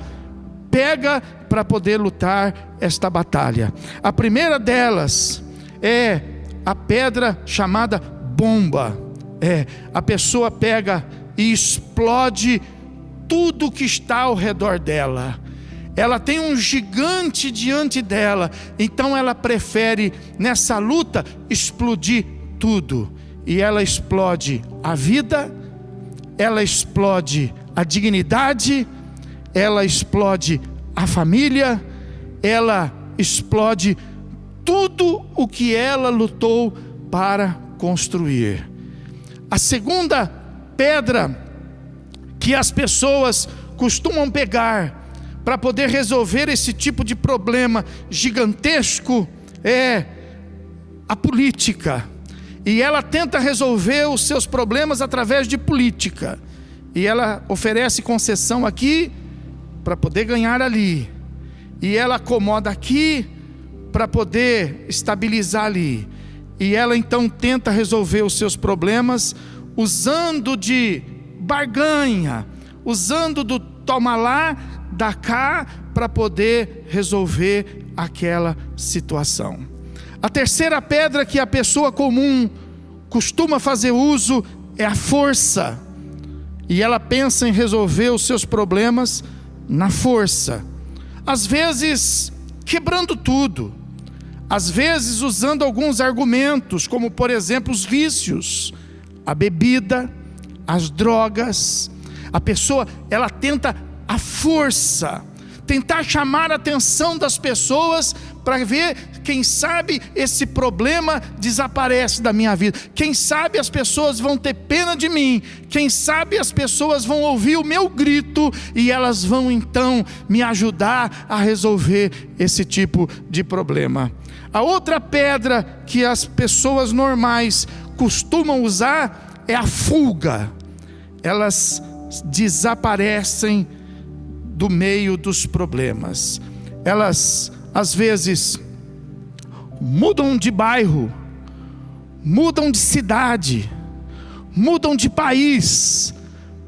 pega para poder lutar esta batalha. A primeira delas é a pedra chamada bomba. A pessoa pega e explode tudo que está ao redor dela. Ela tem um gigante diante dela, então ela prefere nessa luta explodir tudo. E ela explode a vida, ela explode a dignidade, ela explode a família, ela explode tudo o que ela lutou para construir. A segunda pedra que as pessoas costumam pegar para poder resolver esse tipo de problema gigantesco é a política. E ela tenta resolver os seus problemas através de política. E ela oferece concessão aqui para poder ganhar ali. E ela acomoda aqui para poder estabilizar ali. E ela então tenta resolver os seus problemas usando de barganha, usando do toma lá, dá cá, para poder resolver aquela situação. A terceira pedra que a pessoa comum costuma fazer uso é a força. E ela pensa em resolver os seus problemas na força. Às vezes quebrando tudo. Às vezes usando alguns argumentos, como por exemplo os vícios, a bebida, as drogas. A pessoa, ela tenta a força, tentar chamar a atenção das pessoas para ver, quem sabe esse problema desaparece da minha vida. Quem sabe as pessoas vão ter pena de mim. Quem sabe as pessoas vão ouvir o meu grito e elas vão então me ajudar a resolver esse tipo de problema. A outra pedra que as pessoas normais costumam usar é a fuga. Elas desaparecem do meio dos problemas. Elas às vezes mudam de bairro, mudam de cidade, mudam de país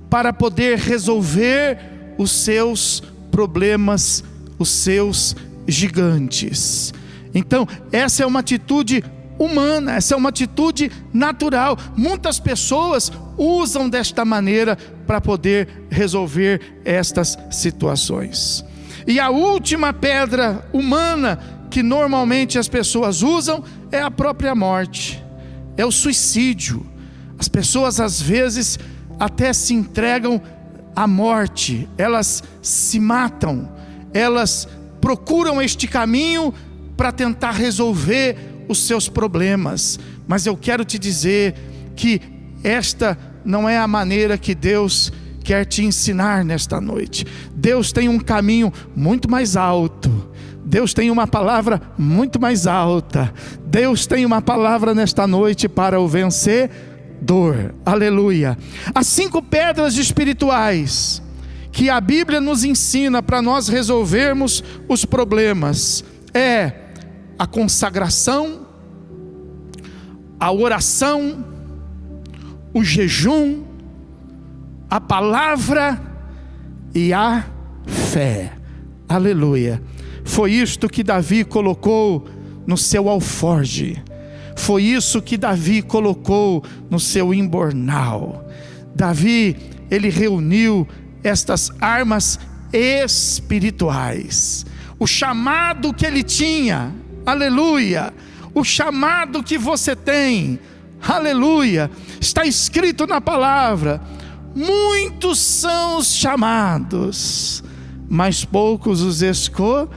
para poder resolver os seus problemas, os seus gigantes. Então, essa é uma atitude humana, essa é uma atitude natural. Muitas pessoas usam desta maneira para poder resolver estas situações. E a última pedra humana que normalmente as pessoas usam é a própria morte, é o suicídio. As pessoas às vezes até se entregam à morte, elas se matam, elas procuram este caminho para tentar resolver os seus problemas. Mas eu quero te dizer que esta não é a maneira que Deus quer te ensinar nesta noite. Deus tem um caminho muito mais alto. Deus tem uma palavra muito mais alta. Deus tem uma palavra nesta noite para o vencedor. Aleluia. As 5 pedras espirituais que a Bíblia nos ensina para nós resolvermos os problemas é a consagração, a oração, o jejum, a palavra e a fé. Aleluia. Foi isto que Davi colocou no seu alforje. Foi isso que Davi colocou no seu imbornal. Davi, ele reuniu estas armas espirituais. O chamado que ele tinha, aleluia, o chamado que você tem, aleluia, está escrito na palavra: muitos são os chamados, mas poucos os escolhidos.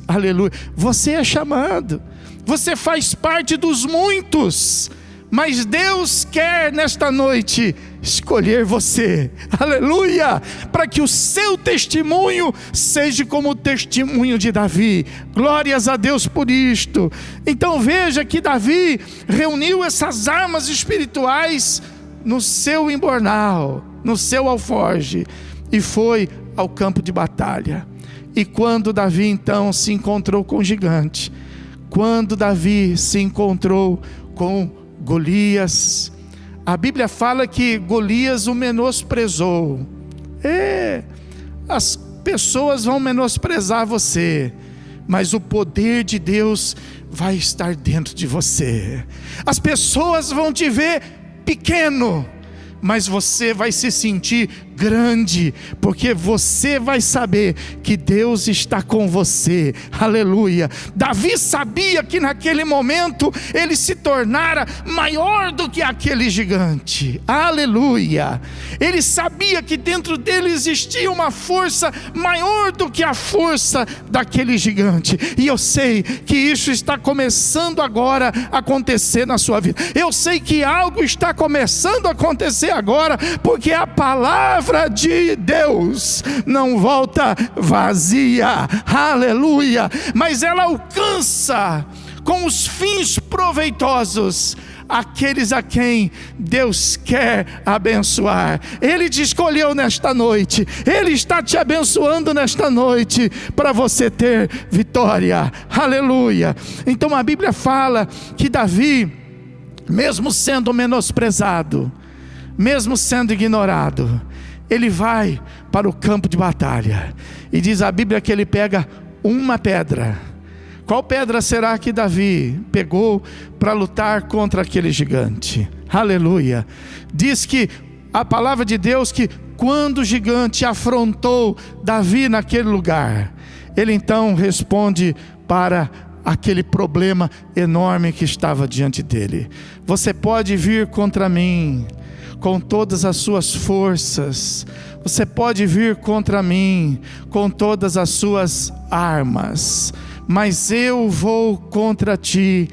Aleluia. Você é chamado, você faz parte dos muitos, mas Deus quer nesta noite escolher você, aleluia, para que o seu testemunho seja como o testemunho de Davi. Glórias a Deus por isto. Então veja que Davi reuniu essas armas espirituais no seu imbornal, no seu alforje, e foi ao campo de batalha. E quando Davi então se encontrou com o gigante, quando Davi se encontrou com Golias, a Bíblia fala que Golias o menosprezou. As pessoas vão menosprezar você, mas o poder de Deus vai estar dentro de você. As pessoas vão te ver pequeno, mas você vai se sentir grande, porque você vai saber que Deus está com você. Aleluia. Davi sabia que naquele momento ele se tornara maior do que aquele gigante. Aleluia. Ele sabia que dentro dele existia uma força maior do que a força daquele gigante. E eu sei que isso está começando agora a acontecer na sua vida. Eu sei que algo está começando a acontecer agora, porque a palavra de Deus não volta vazia, aleluia, mas ela alcança com os fins proveitosos aqueles a quem Deus quer abençoar. Ele te escolheu nesta noite, Ele está te abençoando nesta noite, para você ter vitória, aleluia. Então a Bíblia fala que Davi, mesmo sendo menosprezado, mesmo sendo ignorado, ele vai para o campo de batalha, e diz a Bíblia que ele pega uma pedra, Qual pedra será que Davi pegou para lutar contra aquele gigante? Aleluia! Diz que a palavra de Deus que quando o gigante afrontou Davi naquele lugar, ele então responde para aquele problema enorme que estava diante dele: você pode vir contra mim com todas as suas forças, você pode vir contra mim com todas as suas armas, mas eu vou contra ti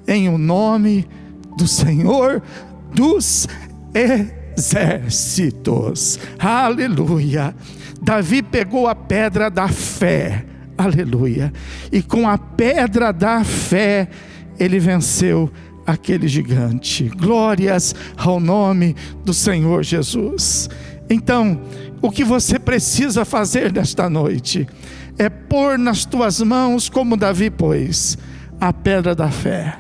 em o nome do Senhor dos exércitos. Aleluia! Davi pegou a pedra da fé, aleluia, e com a pedra da fé ele venceu aquele gigante. Glórias ao nome do Senhor Jesus. Então, o que você precisa fazer nesta noite é pôr nas tuas mãos, como Davi pôs, a pedra da fé,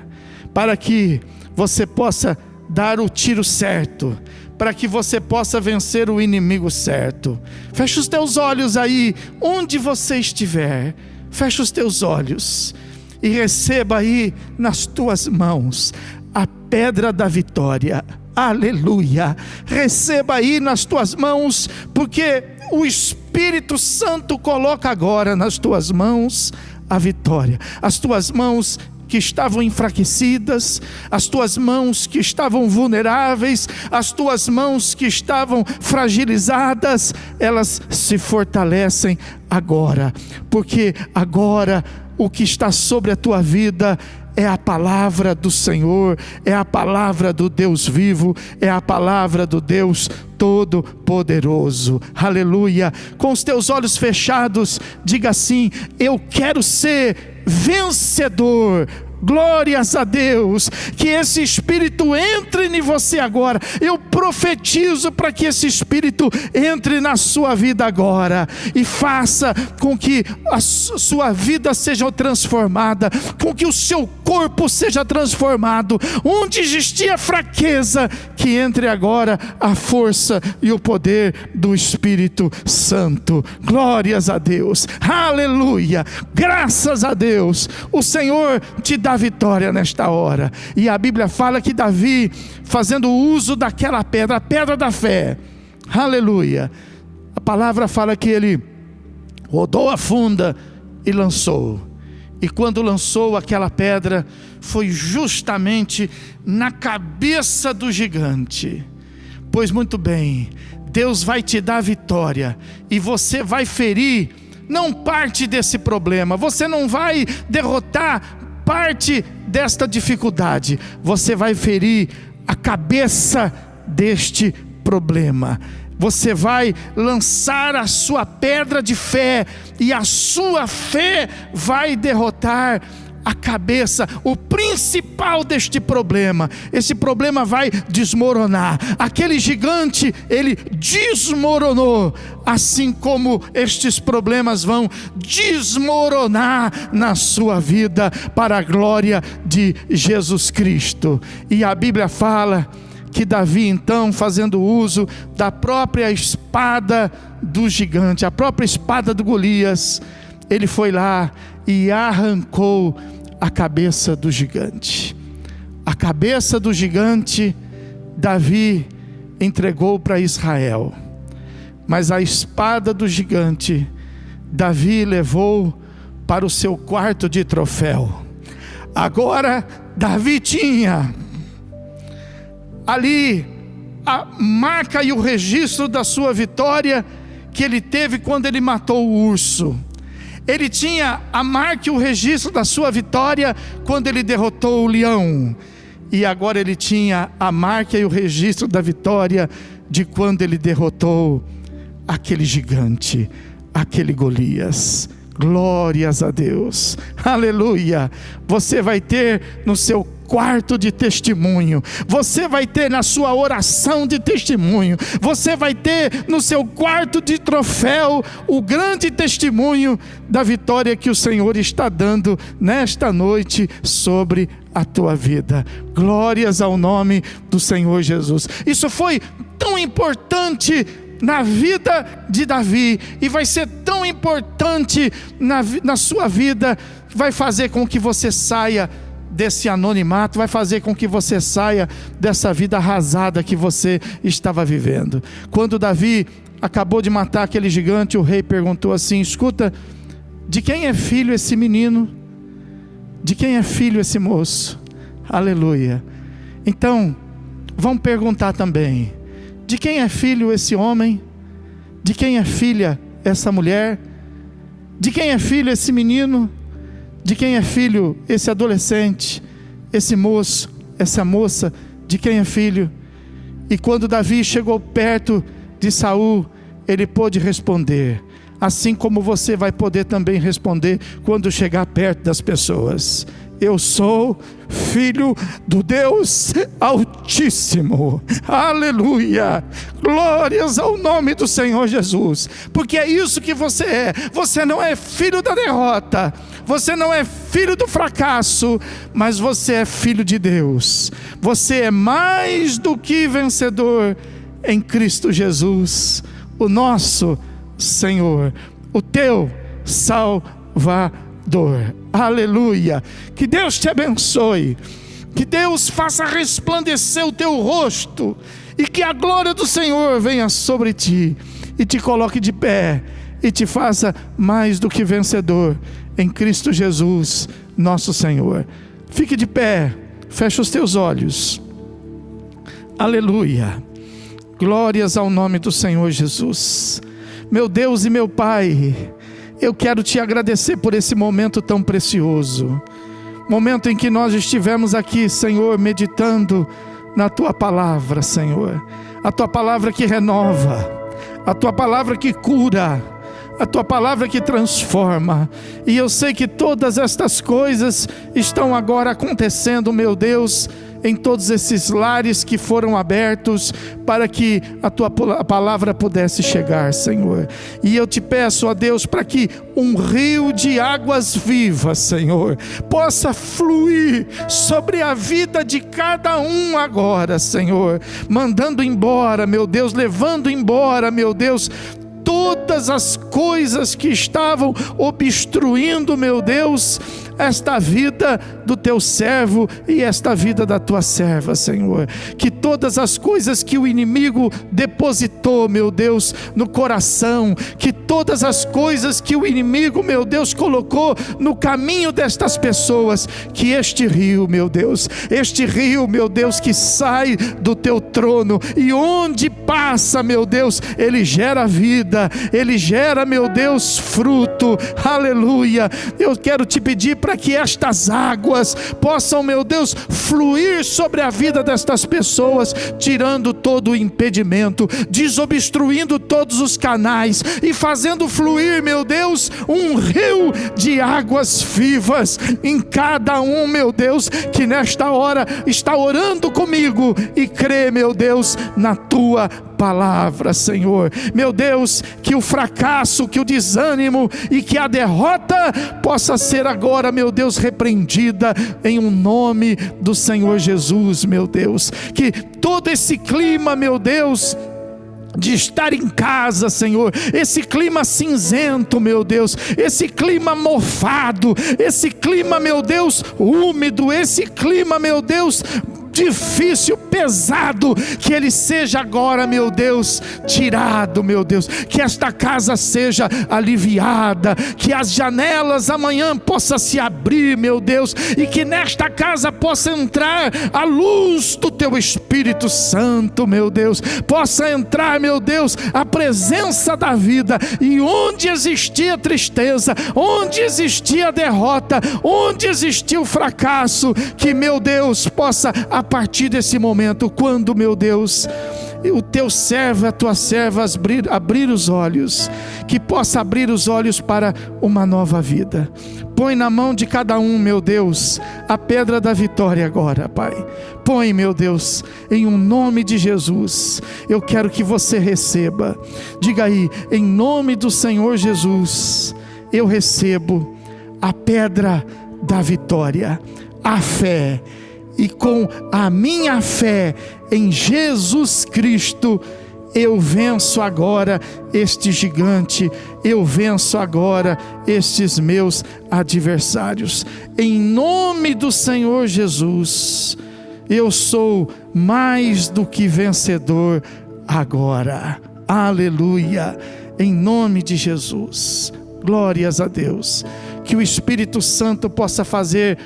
para que você possa dar o tiro certo, para que você possa vencer o inimigo certo. Fecha os teus olhos aí, onde você estiver, fecha os teus olhos e receba aí nas tuas mãos a pedra da vitória. Aleluia! Receba aí nas tuas mãos, porque o Espírito Santo coloca agora nas tuas mãos a vitória. As tuas mãos que estavam enfraquecidas, as tuas mãos que estavam vulneráveis, as tuas mãos que estavam fragilizadas, elas se fortalecem agora, porque agora o que está sobre a tua vida é a palavra do Senhor, é a palavra do Deus vivo, é a palavra do Deus Todo-Poderoso. Aleluia! Com os teus olhos fechados, diga assim: eu quero ser vencedor. Glórias a Deus, que esse Espírito entre em você agora. Eu profetizo para que esse Espírito entre na sua vida agora e faça com que a sua vida seja transformada, com que o seu corpo seja transformado. Onde existia fraqueza, que entre agora a força e o poder do Espírito Santo. Glórias a Deus, aleluia, graças a Deus. O Senhor te dá vitória nesta hora. E a Bíblia fala que Davi, fazendo uso daquela pedra, a pedra da fé, aleluia, a palavra fala que ele rodou a funda e lançou. E quando lançou aquela pedra, foi justamente na cabeça do gigante. Pois muito bem, Deus vai te dar vitória, e você vai ferir não parte desse problema, você não vai derrotar parte desta dificuldade, você vai ferir a cabeça deste problema. Você vai lançar a sua pedra de fé, e a sua fé vai derrotar a cabeça, o principal deste problema. Esse problema vai desmoronar. Aquele gigante, ele desmoronou, assim como estes problemas vão desmoronar na sua vida, para a glória de Jesus Cristo. E a Bíblia fala que Davi, então, fazendo uso da própria espada do gigante, a própria espada do Golias, ele foi lá e arrancou a cabeça do gigante. A cabeça do gigante Davi entregou para Israel, mas a espada do gigante Davi levou para o seu quarto de troféu. Agora Davi tinha ali a marca e o registro da sua vitória que ele teve quando ele matou o urso. Ele tinha a marca e o registro da sua vitória quando ele derrotou o leão. E agora ele tinha a marca e o registro da vitória de quando ele derrotou aquele gigante, aquele Golias. Glórias a Deus, aleluia. Você vai ter no seu quarto de testemunho, você vai ter na sua oração de testemunho, você vai ter no seu quarto de troféu o grande testemunho da vitória que o Senhor está dando nesta noite sobre a tua vida. Glórias ao nome do Senhor Jesus. Isso foi tão importante na vida de Davi, e vai ser tão importante na sua vida, vai fazer com que você saia desse anonimato, vai fazer com que você saia dessa vida arrasada que você estava vivendo. Quando Davi acabou de matar aquele gigante, o rei perguntou assim: escuta, de quem é filho esse menino? De quem é filho esse moço? Aleluia. Então, vamos perguntar também: de quem é filho esse homem? De quem é filha essa mulher? De quem é filho esse menino? De quem é filho esse adolescente, esse moço, essa moça? De quem é filho? E quando Davi chegou perto de Saul, ele pôde responder, assim como você vai poder também responder quando chegar perto das pessoas: eu sou filho do Deus Altíssimo. Aleluia, glórias ao nome do Senhor Jesus, porque é isso que você é. Você não é filho da derrota, você não é filho do fracasso, mas você é filho de Deus. Você é mais do que vencedor em Cristo Jesus, o nosso Senhor, o teu Salvador. Aleluia. Que Deus te abençoe, que Deus faça resplandecer o teu rosto, e que a glória do Senhor venha sobre ti, e te coloque de pé, e te faça mais do que vencedor em Cristo Jesus, nosso Senhor. Fique de pé, feche os teus olhos. Aleluia, glórias ao nome do Senhor Jesus. Meu Deus e meu Pai, eu quero te agradecer por esse momento tão precioso, momento em que nós estivemos aqui, Senhor, meditando na Tua Palavra, Senhor, a Tua Palavra que renova, a Tua Palavra que cura, a Tua Palavra que transforma. E eu sei que todas estas coisas estão agora acontecendo, meu Deus, em todos esses lares que foram abertos para que a Tua Palavra pudesse chegar, Senhor. E eu te peço, ó Deus, para que um rio de águas vivas, Senhor, possa fluir sobre a vida de cada um agora, Senhor, mandando embora, meu Deus, levando embora, meu Deus, todas as coisas que estavam obstruindo, meu Deus, esta vida do teu servo e esta vida da tua serva, Senhor. Que todas as coisas que o inimigo depositou, meu Deus, no coração, que todas as coisas que o inimigo, meu Deus, colocou no caminho destas pessoas, que este rio, meu Deus, que sai do teu trono, e onde passa, meu Deus, ele gera vida, ele gera, meu Deus, fruto. Aleluia. Eu quero te pedir para que estas águas possam, meu Deus, fluir sobre a vida destas pessoas, tirando todo o impedimento, desobstruindo todos os canais e fazendo fluir, meu Deus, um rio de águas vivas em cada um, meu Deus, que nesta hora está orando comigo e crê, meu Deus, na Tua Palavra, Senhor. Meu Deus, que o fracasso, que o desânimo e que a derrota possa ser agora, meu Deus, repreendida em um nome do Senhor Jesus, meu Deus. Que todo esse clima, meu Deus, de estar em casa, Senhor, esse clima cinzento, meu Deus, esse clima mofado, esse clima, meu Deus, úmido, esse clima, meu Deus, difícil, pesado, que ele seja agora, meu Deus, tirado, meu Deus, que esta casa seja aliviada, que as janelas amanhã possam se abrir, meu Deus, e que nesta casa possa entrar a luz do Teu Espírito Santo, meu Deus, possa entrar, meu Deus, a presença da vida, e onde existia tristeza, onde existia derrota, onde existia o fracasso, que, meu Deus, possa a partir desse momento, quando, meu Deus, o teu servo, a tua serva abrir os olhos, que possa abrir os olhos para uma nova vida. Põe na mão de cada um, meu Deus, a pedra da vitória agora, Pai. Põe, meu Deus, em um nome de Jesus. Eu quero que você receba. Diga aí, em nome do Senhor Jesus, eu recebo a pedra da vitória, a fé. E com a minha fé em Jesus Cristo, eu venço agora este gigante, eu venço agora estes meus adversários. Em nome do Senhor Jesus, eu sou mais do que vencedor agora. Aleluia! Em nome de Jesus, glórias a Deus. Que o Espírito Santo possa fazer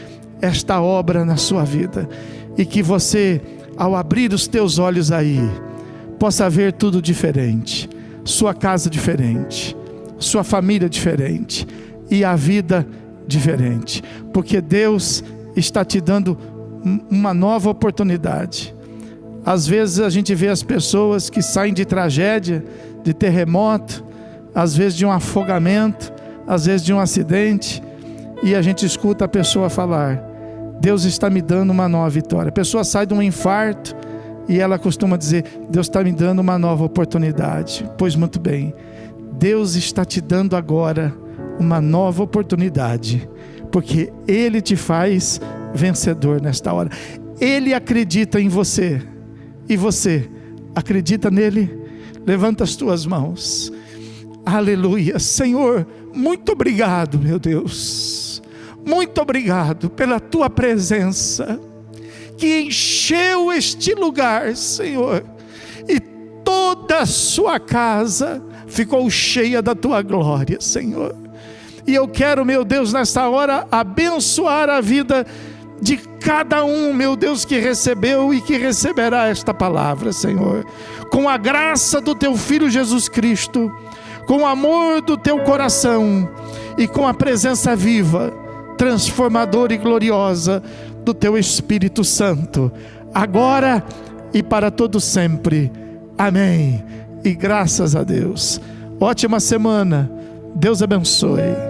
esta obra na sua vida, e que você, ao abrir os teus olhos aí, possa ver tudo diferente, sua casa diferente, sua família diferente, e a vida diferente, porque Deus está te dando uma nova oportunidade. Às vezes a gente vê as pessoas que saem de tragédia, de terremoto, às vezes de um afogamento, às vezes de um acidente, e a gente escuta a pessoa falar: Deus está me dando uma nova vitória. A pessoa sai de um infarto e ela costuma dizer: Deus está me dando uma nova oportunidade. Pois muito bem, Deus está te dando agora uma nova oportunidade, porque Ele te faz vencedor nesta hora. Ele acredita em você, e você acredita nele? Levanta as tuas mãos. Aleluia. Senhor, muito obrigado, meu Deus, muito obrigado pela tua presença, que encheu este lugar, Senhor, e toda a sua casa ficou cheia da tua glória, Senhor. E eu quero, meu Deus, nesta hora, abençoar a vida de cada um, meu Deus, que recebeu e que receberá esta palavra, Senhor, com a graça do teu Filho Jesus Cristo, com o amor do teu coração e com a presença viva, transformadora e gloriosa do teu Espírito Santo, agora e para todo sempre. Amém. E graças a Deus. Ótima semana. Deus abençoe.